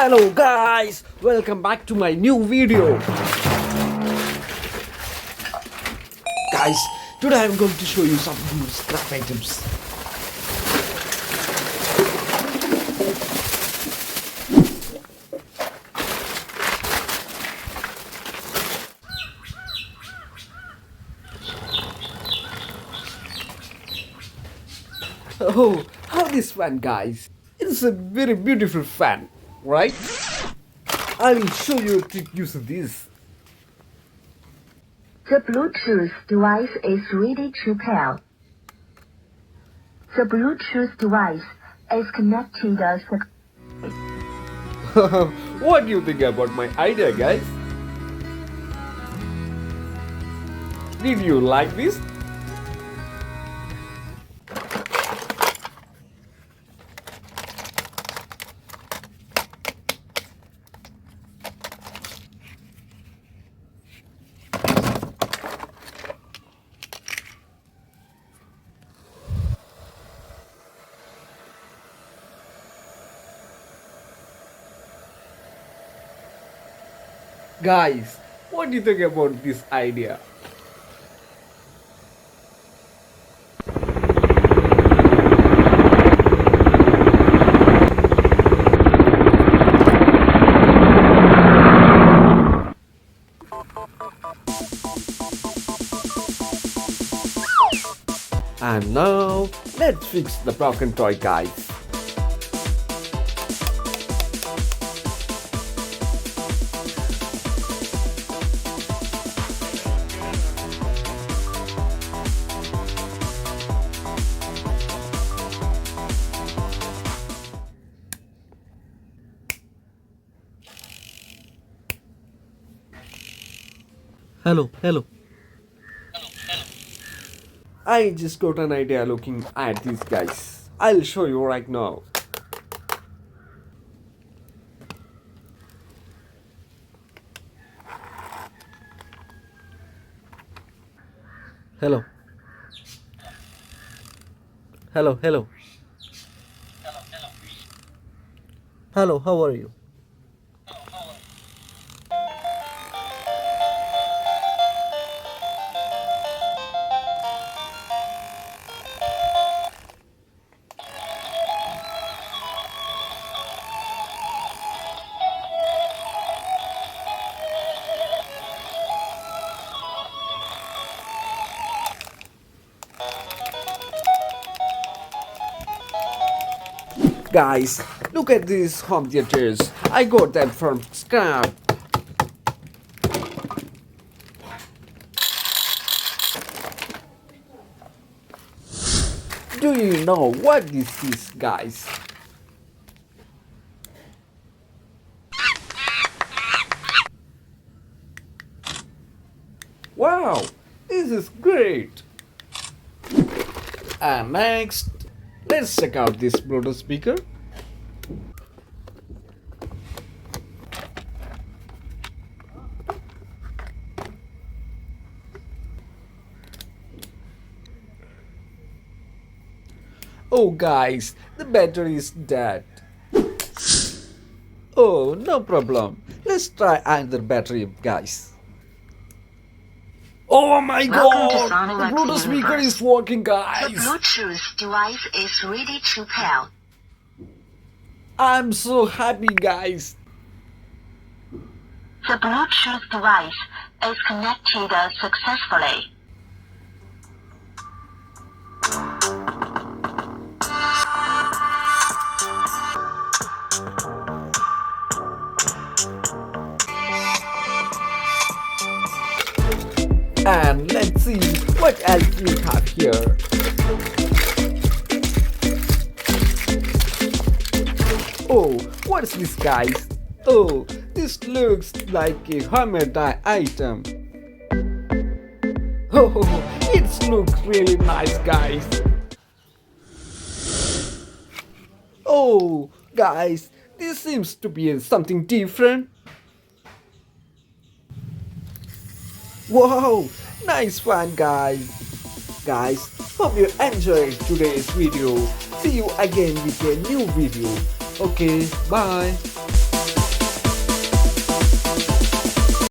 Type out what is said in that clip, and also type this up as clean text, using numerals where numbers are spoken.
Hello guys, welcome back to my new video. Guys, today I'm going to show you some new scrap items. Oh, how this fan, guys? It's a very beautiful fan, right? I will show you a trick using this. The Bluetooth device is ready to pair. The Bluetooth device is connected What do you think about my idea, guys? Did you like this? Guys, what do you think about this idea? And now, let's fix the broken toy, guys. Hello. I just got an idea looking at these guys. I'll show you right now. Hello. Hello, how are you? Guys, look at these home theaters. I got them from scrap. Do you know what this is, guys? Wow, this is great. And next, let's check out this Bluetooth speaker. Oh guys, the battery is dead. Oh, no problem. Let's try another battery, guys. Oh my god! The Bluetooth speaker is working, The guys! Bluetooth device is ready to pair. I'm so happy, guys! The Bluetooth device is connected successfully. And let's see what else we have here. Oh, what's this, guys? Oh, this looks like a hammer item. Oh, it looks really nice, guys. Oh, guys, this seems to be something different. Wow, nice one, guys. Guys, hope you enjoyed today's video. See you again with a new video. Okay, bye.